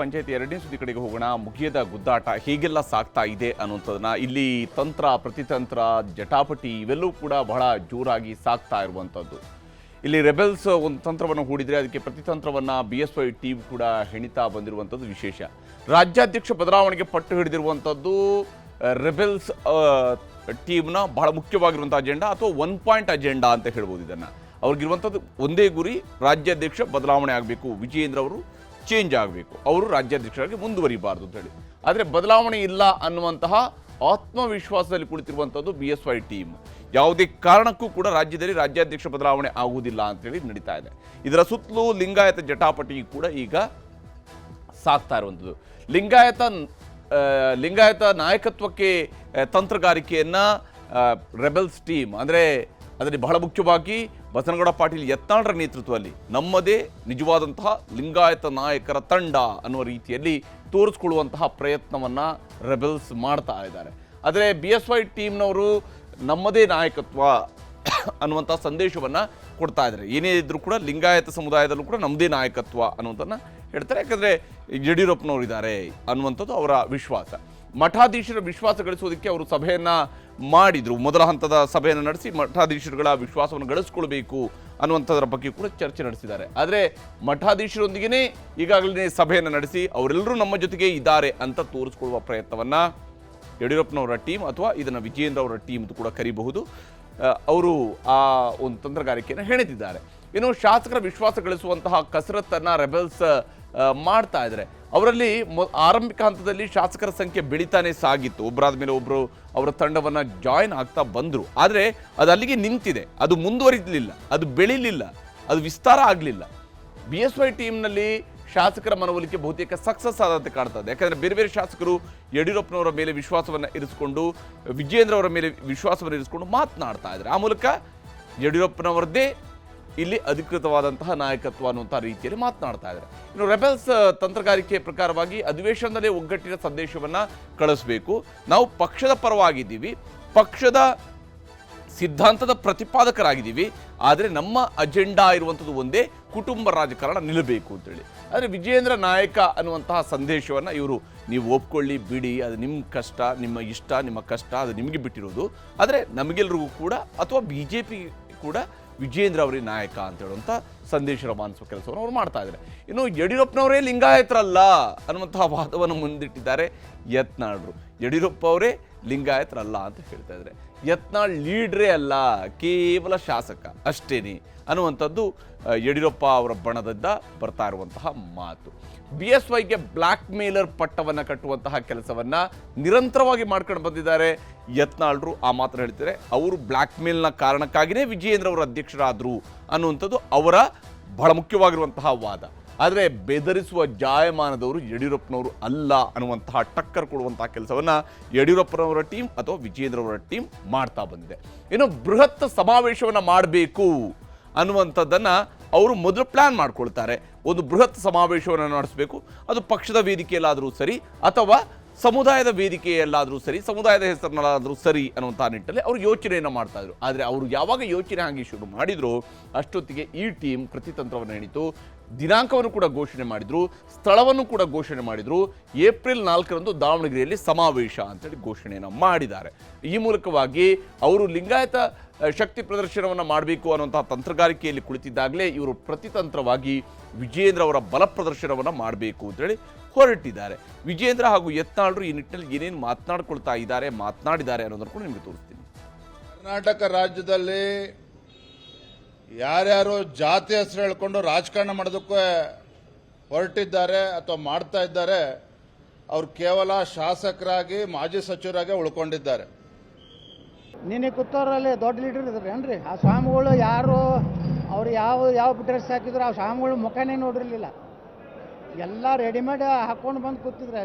ಪಂಚಾಯತಿ ಎರಡನೇ ಸುದ್ದಿ ಕಡೆಗೆ ಹೋಗೋಣ. ಮುಗಿಯದ ಗುದ್ದಾಟ ಹೇಗೆಲ್ಲ ಸಾಗ್ತಾ ಇದೆ ಅನ್ನುವಂಥದ್ದನ್ನ, ಇಲ್ಲಿ ತಂತ್ರ ಪ್ರತಿತಂತ್ರ ಜಟಾಪಟಿ ಇವೆಲ್ಲವೂ ಕೂಡ ಬಹಳ ಜೋರಾಗಿ ಸಾಗ್ತಾ ಇರುವಂಥದ್ದು. ಇಲ್ಲಿ ರೆಬೆಲ್ಸ್ ಒಂದು ತಂತ್ರವನ್ನು ಹೂಡಿದರೆ ಅದಕ್ಕೆ ಪ್ರತಿತಂತ್ರವನ್ನು BSY ಟೀಮ್ ಕೂಡ ಹೆಣಿತಾ ಬಂದಿರುವಂಥದ್ದು ವಿಶೇಷ. ರಾಜ್ಯಾಧ್ಯಕ್ಷ ಬದಲಾವಣೆಗೆ ಪಟ್ಟು ಹಿಡಿದಿರುವಂಥದ್ದು ರೆಬೆಲ್ಸ್ ಟೀಮ್ನ ಬಹಳ ಮುಖ್ಯವಾಗಿರುವಂಥ ಅಜೆಂಡಾ ಅಥವಾ 1 ಪಾಯಿಂಟ್ ಅಜೆಂಡಾ ಅಂತ ಹೇಳ್ಬೋದು. ಇದನ್ನು ಅವ್ರಿಗಿರುವಂಥದ್ದು ಒಂದೇ ಗುರಿ, ರಾಜ್ಯಾಧ್ಯಕ್ಷ ಬದಲಾವಣೆ ಆಗಬೇಕು, ವಿಜಯೇಂದ್ರ ಅವರು ಚೇಂಜ್ ಆಗಬೇಕು, ಅವರು ರಾಜ್ಯಾಧ್ಯಕ್ಷರಾಗಿ ಮುಂದುವರಿಬಾರ್ದು ಅಂತ ಹೇಳಿ. ಆದರೆ ಬದಲಾವಣೆ ಇಲ್ಲ ಅನ್ನುವಂತಹ ಆತ್ಮವಿಶ್ವಾಸದಲ್ಲಿ ಕುಳಿತಿರುವಂಥದ್ದು BSY ಟೀಮ್. ಯಾವುದೇ ಕಾರಣಕ್ಕೂ ಕೂಡ ರಾಜ್ಯದಲ್ಲಿ ರಾಜ್ಯಾಧ್ಯಕ್ಷ ಬದಲಾವಣೆ ಆಗುವುದಿಲ್ಲ ಅಂತೇಳಿ ನಡೀತಾ ಇದೆ. ಇದರ ಸುತ್ತಲೂ ಲಿಂಗಾಯತ ಜಟಾಪಟಿ ಕೂಡ ಈಗ ಸಾಗ್ತಾ ಇರುವಂಥದ್ದು. ಲಿಂಗಾಯತ ನಾಯಕತ್ವಕ್ಕೆ ತಂತ್ರಗಾರಿಕೆಯನ್ನು ರೆಬೆಲ್ಸ್ ಟೀಮ್ ಅಂದರೆ ಅದರಲ್ಲಿ ಬಹಳ ಮುಖ್ಯವಾಗಿ ಬಸನಗೌಡ ಪಾಟೀಲ್ ಯತ್ನಾಳರ ನೇತೃತ್ವದಲ್ಲಿ ನಮ್ಮದೇ ನಿಜವಾದಂತಹ ಲಿಂಗಾಯತ ನಾಯಕರ ತಂಡ ಅನ್ನುವ ರೀತಿಯಲ್ಲಿ ತೋರಿಸ್ಕೊಳ್ಳುವಂತಹ ಪ್ರಯತ್ನವನ್ನು ರೆಬೆಲ್ಸ್ ಮಾಡ್ತಾ ಇದ್ದಾರೆ. ಆದರೆ BSY ಟೀಮ್ನವರು ನಮ್ಮದೇ ನಾಯಕತ್ವ ಅನ್ನುವಂಥ ಸಂದೇಶವನ್ನು ಕೊಡ್ತಾ ಇದ್ದಾರೆ. ಏನೇ ಇದ್ರೂ ಕೂಡ ಲಿಂಗಾಯತ ಸಮುದಾಯದಲ್ಲೂ ಕೂಡ ನಮ್ಮದೇ ನಾಯಕತ್ವ ಅನ್ನುವಂಥದ್ದನ್ನು ಹೇಳ್ತಾರೆ. ಯಾಕಂದರೆ ಯಡಿಯೂರಪ್ಪನವರು ಇದ್ದಾರೆ ಅನ್ನುವಂಥದ್ದು ಅವರ ವಿಶ್ವಾಸ. ಮಠಾಧೀಶರ ವಿಶ್ವಾಸ ಗಳಿಸೋದಕ್ಕೆ ಅವರು ಸಭೆಯನ್ನು ಮಾಡಿದರು. ಮೊದಲ ಹಂತದ ಸಭೆಯನ್ನು ನಡೆಸಿ ಮಠಾಧೀಶರುಗಳ ವಿಶ್ವಾಸವನ್ನು ಗಳಿಸ್ಕೊಳ್ಬೇಕು ಅನ್ನುವಂಥದ್ರ ಬಗ್ಗೆ ಕೂಡ ಚರ್ಚೆ ನಡೆಸಿದ್ದಾರೆ. ಆದರೆ ಮಠಾಧೀಶರೊಂದಿಗೆ ಈಗಾಗಲೇ ಸಭೆಯನ್ನು ನಡೆಸಿ ಅವರೆಲ್ಲರೂ ನಮ್ಮ ಜೊತೆಗೆ ಇದ್ದಾರೆ ಅಂತ ತೋರಿಸ್ಕೊಳ್ಳುವ ಪ್ರಯತ್ನವನ್ನು ಯಡಿಯೂರಪ್ಪನವರ ಟೀಮ್ ಅಥವಾ ಇದನ್ನು ವಿಜಯೇಂದ್ರ ಅವರ ಟೀಮ್ ಕೂಡ ಕರೀಬಹುದು, ಅವರು ಆ ಒಂದು ತಂತ್ರಗಾರಿಕೆಯನ್ನು ಹೆಣೆದಿದ್ದಾರೆ. ಇನ್ನು ಶಾಸಕರ ವಿಶ್ವಾಸ ಗಳಿಸುವಂತಹ ಕಸರತ್ತನ್ನು ರೆಬೆಲ್ಸ್ ಮಾಡ್ತಾ ಇದ್ದಾರೆ. ಅವರಲ್ಲಿ ಆರಂಭಿಕ ಹಂತದಲ್ಲಿ ಶಾಸಕರ ಸಂಖ್ಯೆ ಬೆಳೀತಾನೆ ಸಾಗಿತ್ತು. ಒಬ್ಬರಾದ ಮೇಲೆ ಒಬ್ಬರು ಅವರ ತಂಡವನ್ನು ಜಾಯಿನ್ ಆಗ್ತಾ ಬಂದರು. ಆದರೆ ಅದು ಅಲ್ಲಿಗೆ ನಿಂತಿದೆ, ಅದು ಮುಂದುವರಿಲಿಲ್ಲ, ಅದು ಬೆಳೀಲಿಲ್ಲ, ಅದು ವಿಸ್ತಾರ ಆಗಲಿಲ್ಲ. BSY ಟೀಮ್ನಲ್ಲಿ ಶಾಸಕರ ಮನವೊಲಿಕೆ ಬಹುತೇಕ ಸಕ್ಸಸ್ ಆದಂತೆ ಕಾಣ್ತದೆ. ಯಾಕಂದರೆ ಬೇರೆ ಬೇರೆ ಶಾಸಕರು ಯಡಿಯೂರಪ್ಪನವರ ಮೇಲೆ ವಿಶ್ವಾಸವನ್ನು ಇರಿಸಿಕೊಂಡು, ವಿಜಯೇಂದ್ರ ಅವರ ಮೇಲೆ ವಿಶ್ವಾಸವನ್ನು ಇರಿಸಿಕೊಂಡು ಮಾತನಾಡ್ತಾ ಇದ್ದಾರೆ. ಆ ಮೂಲಕ ಯಡಿಯೂರಪ್ಪನವರದ್ದೇ ಇಲ್ಲಿ ಅಧಿಕೃತವಾದಂತಹ ನಾಯಕತ್ವ ಅನ್ನುವಂಥ ರೀತಿಯಲ್ಲಿ ಮಾತನಾಡ್ತಾ ಇದ್ದಾರೆ. ಇನ್ನು ರೆಬೆಲ್ಸ್ ತಂತ್ರಗಾರಿಕೆ ಪ್ರಕಾರವಾಗಿ ಅಧಿವೇಶನದಲ್ಲೇ ಒಗ್ಗಟ್ಟಿನ ಸಂದೇಶವನ್ನು ಕಳಿಸಬೇಕು. ನಾವು ಪಕ್ಷದ ಪರವಾಗಿದ್ದೀವಿ, ಪಕ್ಷದ ಸಿದ್ಧಾಂತದ ಪ್ರತಿಪಾದಕರಾಗಿದ್ದೀವಿ, ಆದರೆ ನಮ್ಮ ಅಜೆಂಡಾ ಇರುವಂಥದ್ದು ಒಂದೇ, ಕುಟುಂಬ ರಾಜಕಾರಣ ನಿಲ್ಲಬೇಕು ಅಂತೇಳಿ. ಆದರೆ ವಿಜಯೇಂದ್ರ ನಾಯಕ ಅನ್ನುವಂತಹ ಸಂದೇಶವನ್ನು ಇವರು ನೀವು ಒಪ್ಕೊಳ್ಳಿ ಬಿಡಿ, ಅದು ನಿಮ್ಮ ಕಷ್ಟ, ನಿಮ್ಮ ಇಷ್ಟ, ನಿಮ್ಮ ಕಷ್ಟ, ಅದು ನಿಮಗೆ ಬಿಟ್ಟಿರೋದು. ಆದರೆ ನಮಗೆಲ್ಲರಿಗೂ ಕೂಡ ಅಥವಾ BJP ಕೂಡ ವಿಜಯೇಂದ್ರ ಅವರೇ ನಾಯಕ ಅಂತ ಹೇಳುವಂಥ ಸಂದೇಶ ರವಾನಿಸುವ ಕೆಲಸವನ್ನು ಅವರು ಮಾಡ್ತಾ ಇದ್ದಾರೆ. ಇನ್ನು ಯಡಿಯೂರಪ್ಪನವರೇ ಲಿಂಗಾಯತರಲ್ಲ ಅನ್ನುವಂತಹ ವಾದವನ್ನು ಮುಂದಿಟ್ಟಿದ್ದಾರೆ ಯತ್ನಾಳರು. ಯಡಿಯೂರಪ್ಪ ಅವರೇ ಲಿಂಗಾಯತರಲ್ಲ ಅಂತ ಹೇಳ್ತಾ ಇದ್ದಾರೆ. ಯತ್ನಾಳ್ ಲೀಡ್ರೇ ಅಲ್ಲ, ಕೇವಲ ಶಾಸಕ ಅಷ್ಟೇನೆ ಅನ್ನುವಂಥದ್ದು ಯಡಿಯೂರಪ್ಪ ಅವರ ಬಣದಿಂದ ಬರ್ತಾ ಇರುವಂತಹ ಮಾತು. BSYಗೆ ಬ್ಲ್ಯಾಕ್ ಮೇಲರ್ ಪಟ್ಟವನ್ನು ಕಟ್ಟುವಂತಹ ಕೆಲಸವನ್ನು ನಿರಂತರವಾಗಿ ಮಾಡ್ಕೊಂಡು ಬಂದಿದ್ದಾರೆ ಯತ್ನಾಳರು. ಆ ಮಾತನ್ನು ಹೇಳ್ತಾರೆ, ಅವರು ಬ್ಲ್ಯಾಕ್ ಮೇಲ್ನ ಕಾರಣಕ್ಕಾಗಿಯೇ ವಿಜಯೇಂದ್ರ ಅವರು ಅಧ್ಯಕ್ಷರಾದರು ಅನ್ನುವಂಥದ್ದು ಅವರ ಬಹಳ ಮುಖ್ಯವಾಗಿರುವಂತಹ ವಾದ. ಆದರೆ ಬೆದರಿಸುವ ಜಾಯಮಾನದವರು ಯಡಿಯೂರಪ್ಪನವರು ಅಲ್ಲ ಅನ್ನುವಂತಹ ಟಕ್ಕರ್ ಕೊಡುವಂತಹ ಕೆಲಸವನ್ನು ಯಡಿಯೂರಪ್ಪನವರ ಟೀಮ್ ಅಥವಾ ವಿಜಯೇಂದ್ರ ಅವರ ಟೀಮ್ ಮಾಡ್ತಾ ಬಂದಿದೆ. ಇನ್ನು ಬೃಹತ್ ಸಮಾವೇಶವನ್ನು ಮಾಡಬೇಕು ಅನ್ನುವಂಥದ್ದನ್ನು ಅವರು ಮೊದಲು ಪ್ಲ್ಯಾನ್ ಮಾಡ್ಕೊಳ್ತಾರೆ. ಒಂದು ಬೃಹತ್ ಸಮಾವೇಶವನ್ನು ನಡೆಸಬೇಕು, ಅದು ಪಕ್ಷದ ವೇದಿಕೆಯಲ್ಲಾದರೂ ಸರಿ ಅಥವಾ ಸಮುದಾಯದ ವೇದಿಕೆಯಲ್ಲಾದರೂ ಸರಿ, ಸಮುದಾಯದ ಹೆಸರಿನಲ್ಲಾದರೂ ಸರಿ ಅನ್ನುವಂಥ ನಿಟ್ಟಿನಲ್ಲಿ ಅವರು ಯೋಚನೆಯನ್ನು ಮಾಡ್ತಾ ಇದ್ರು. ಆದರೆ ಅವರು ಯಾವಾಗ ಯೋಚನೆ ಹಾಗೆ ಶುರು ಮಾಡಿದ್ರು ಅಷ್ಟೊತ್ತಿಗೆ ಈ ಟೀಮ್ ಪ್ರತಿತಂತ್ರವನ್ನು ಹೆಣಿತು. ದಿನಾಂಕವನ್ನು ಕೂಡ ಘೋಷಣೆ ಮಾಡಿದರು, ಸ್ಥಳವನ್ನು ಕೂಡ ಘೋಷಣೆ ಮಾಡಿದರು. ಏಪ್ರಿಲ್ 4ರಂದು ದಾವಣಗೆರೆಯಲ್ಲಿ ಸಮಾವೇಶ ಅಂತೇಳಿ ಘೋಷಣೆಯನ್ನು ಮಾಡಿದ್ದಾರೆ. ಈ ಮೂಲಕವಾಗಿ ಅವರು ಲಿಂಗಾಯತ ಶಕ್ತಿ ಪ್ರದರ್ಶನವನ್ನು ಮಾಡಬೇಕು ಅನ್ನುವಂತಹ ತಂತ್ರಗಾರಿಕೆಯಲ್ಲಿ ಕುಳಿತಿದ್ದಾಗಲೇ ಇವರು ಪ್ರತಿತಂತ್ರವಾಗಿ ವಿಜಯೇಂದ್ರ ಅವರ ಬಲ ಪ್ರದರ್ಶನವನ್ನು ಮಾಡಬೇಕು ಅಂತೇಳಿ ಹೊರಟಿದ್ದಾರೆ. ವಿಜಯೇಂದ್ರ ಹಾಗೂ ಯತ್ನಾಳರು ಈ ನಿಟ್ಟಿನಲ್ಲಿ ಏನೇನು ಮಾತನಾಡಿದ್ದಾರೆ ಅನ್ನೋದನ್ನು ಕೂಡ ನಿಮಗೆ ತೋರಿಸ್ತೀನಿ. ಕರ್ನಾಟಕ ರಾಜ್ಯದಲ್ಲಿ ಯಾರ್ಯಾರು ಜಾತಿ ಹೆಸರು ಹೇಳ್ಕೊಂಡು ರಾಜಕಾರಣ ಮಾಡೋದಕ್ಕೆ ಹೊರಟಿದ್ದಾರೆ ಅಥವಾ ಮಾಡ್ತಾ ಇದ್ದಾರೆ, ಅವರು ಕೇವಲ ಶಾಸಕರಾಗಿ ಮಾಜಿ ಸಚಿವರಾಗಿ ಉಳ್ಕೊಂಡಿದ್ದಾರೆ. ನಿನ್ನೆ ಕೂತವರಲ್ಲಿ ದೊಡ್ಡ ಲೀಡರ್ ಇದ್ರಿ ಏನ್ರಿ? ಆ ಸ್ವಾಮಿಗಳು ಯಾರು, ಅವ್ರು ಯಾವ ಡ್ರೆಸ್ ಹಾಕಿದ್ರು ಆ ಸ್ವಾಮಿಗಳು ಮುಖನೇ ನೋಡಿರಲಿಲ್ಲ. ಎಲ್ಲ ರೆಡಿಮೇಡ್ ಹಾಕ್ಕೊಂಡು ಬಂದು ಕೂತಿದ್ರೆ.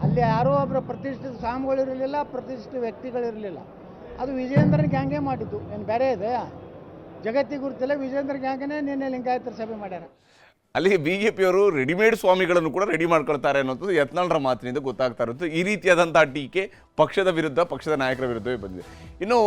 ಅಲ್ಲಿ ಯಾರೋ ಒಬ್ಬರು ಪ್ರತಿಷ್ಠಿತ ಸ್ವಾಮಿಗಳು ಇರಲಿಲ್ಲ, ಪ್ರತಿಷ್ಠಿತ ವ್ಯಕ್ತಿಗಳಿರಲಿಲ್ಲ. ಅದು ವಿಜಯೇಂದ್ರನ ಗ್ಯಾಂಗೇ ಮಾಡಿದ್ದು, ಏನು ಬೇರೆ ಇದೆ ಜಗತ್ತಿಗೆ ಗುರುತಿಲ್ಲ. ವಿಜಯೇಂದ್ರ ಗ್ಯಾಂಗನೇ ನಿನ್ನೆ ಲಿಂಗಾಯತರ ಸಭೆ ಮಾಡ್ಯಾರ. ಅಲ್ಲಿಗೆ BJPಯವರು ರೆಡಿಮೇಡ್ ಸ್ವಾಮಿಗಳನ್ನು ಕೂಡ ರೆಡಿ ಮಾಡ್ಕೊಳ್ತಾರೆ ಅನ್ನೋದು ಯತ್ನಾಳರ ಮಾತಿನಿಂದ ಗೊತ್ತಾಗ್ತಾ ಇರೋದು. ಈ ರೀತಿಯಾದಂತಹ ಟೀಕೆ ಪಕ್ಷದ ವಿರುದ್ಧ, ಪಕ್ಷದ ನಾಯಕರ ವಿರುದ್ಧವೇ ಬಂದಿದೆ. ಇನ್ನು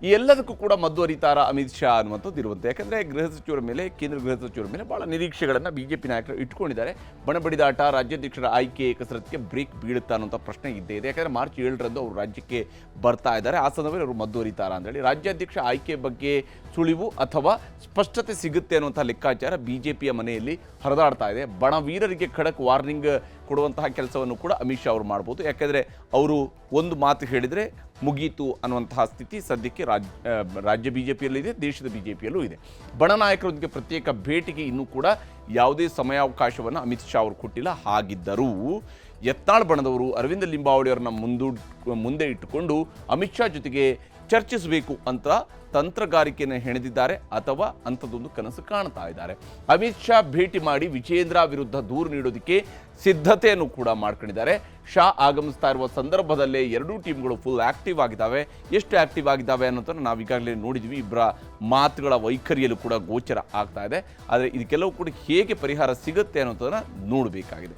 ಈ ಎಲ್ಲದಕ್ಕೂ ಕೂಡ ಮದ್ದು ಅರಿತಾರ ಅಮಿತ್ ಶಾ ಅನ್ನುವಂಥದ್ದು ಇರುವಂತೆ. ಯಾಕಂದರೆ ಗೃಹ ಸಚಿವರ ಮೇಲೆ, ಕೇಂದ್ರ ಗೃಹ ಸಚಿವರ ಮೇಲೆ ಭಾಳ ನಿರೀಕ್ಷೆಗಳನ್ನು ಬಿಜೆಪಿ ನಾಯಕರು ಇಟ್ಕೊಂಡಿದ್ದಾರೆ. ಬಣಬಡಿದಾಟ, ರಾಜ್ಯಾಧ್ಯಕ್ಷರ ಆಯ್ಕೆ ಕಸರತ್ತಿಗೆ ಬ್ರೇಕ್ ಬೀಳುತ್ತಾ ಅನ್ನೋಂಥ ಪ್ರಶ್ನೆ ಇದ್ದೇ ಇದೆ. ಯಾಕಂದರೆ ಮಾರ್ಚ್ 7ರಂದು ಅವರು ರಾಜ್ಯಕ್ಕೆ ಬರ್ತಾ ಇದ್ದಾರೆ. ಆ ಸಂದರ್ಭದಲ್ಲಿ ಅವರು ಮದ್ದು ಅರಿತಾರ ಅಂತೇಳಿ ರಾಜ್ಯಾಧ್ಯಕ್ಷ ಆಯ್ಕೆ ಬಗ್ಗೆ ಸುಳಿವು ಅಥವಾ ಸ್ಪಷ್ಟತೆ ಸಿಗುತ್ತೆ ಅನ್ನುವಂಥ ಲೆಕ್ಕಾಚಾರ ಬಿಜೆಪಿಯ ಮನೆಯಲ್ಲಿ ಹರಿದಾಡ್ತಾ ಇದೆ. ಬಣವೀರರಿಗೆ ಖಡಕ್ ವಾರ್ನಿಂಗ್ ಕೊಡುವಂತಹ ಕೆಲಸವನ್ನು ಕೂಡ ಅಮಿತ್ ಶಾ ಅವರು ಮಾಡ್ಬೋದು. ಯಾಕೆಂದರೆ ಅವರು ಒಂದು ಮಾತು ಹೇಳಿದರೆ ಮುಗೀತು ಅನ್ನುವಂತಹ ಸ್ಥಿತಿ ಸದ್ಯಕ್ಕೆ ರಾಜ್ಯ ಬಿಜೆಪಿಯಲ್ಲೂ ಇದೆ, ದೇಶದ ಬಿಜೆಪಿಯಲ್ಲೂ ಇದೆ. ಬಣ ನಾಯಕರೊಂದಿಗೆ ಪ್ರತ್ಯೇಕ ಭೇಟಿಗೆ ಇನ್ನೂ ಕೂಡ ಯಾವುದೇ ಸಮಯಾವಕಾಶವನ್ನು ಅಮಿತ್ ಶಾ ಅವರು ಕೊಟ್ಟಿಲ್ಲ. ಹಾಗಿದ್ದರೂ ಯತ್ನಾಳ್ ಬಣದವರು ಅರವಿಂದ ಲಿಂಬಾವಳಿ ಅವರನ್ನ ಮುಂದೆ ಇಟ್ಟುಕೊಂಡು ಅಮಿತ್ ಶಾ ಜೊತೆಗೆ ಚರ್ಚಿಸಬೇಕು ಅಂತ ತಂತ್ರಗಾರಿಕೆಯನ್ನು ಹೆಣೆದಿದ್ದಾರೆ ಅಥವಾ ಅಂಥದ್ದೊಂದು ಕನಸು ಕಾಣ್ತಾ ಇದ್ದಾರೆ. ಅಮಿತ್ ಶಾ ಭೇಟಿ ಮಾಡಿ ವಿಜೇಂದ್ರ ವಿರುದ್ಧ ದೂರು ನೀಡೋದಕ್ಕೆ ಸಿದ್ಧತೆಯನ್ನು ಕೂಡ ಮಾಡ್ಕೊಂಡಿದ್ದಾರೆ. ಶಾ ಆಗಮಿಸ್ತಾ ಇರುವ ಸಂದರ್ಭದಲ್ಲೇ ಎರಡೂ ಟೀಮ್ಗಳು ಫುಲ್ ಆಕ್ಟಿವ್ ಆಗಿದ್ದಾವೆ. ಎಷ್ಟು ಆಕ್ಟಿವ್ ಆಗಿದ್ದಾವೆ ಅನ್ನೋದನ್ನು ನಾವು ಈಗಾಗಲೇ ನೋಡಿದ್ವಿ. ಇಬ್ಬರ ಮಾತುಗಳ ವೈಖರಿಯಲ್ಲೂ ಕೂಡ ಗೋಚರ ಆಗ್ತಾ ಇದೆ. ಆದರೆ ಇದಕ್ಕೆಲ್ಲವೂ ಕೂಡ ಹೇಗೆ ಪರಿಹಾರ ಸಿಗುತ್ತೆ ಅನ್ನೋದನ್ನು ನೋಡಬೇಕಾಗಿದೆ.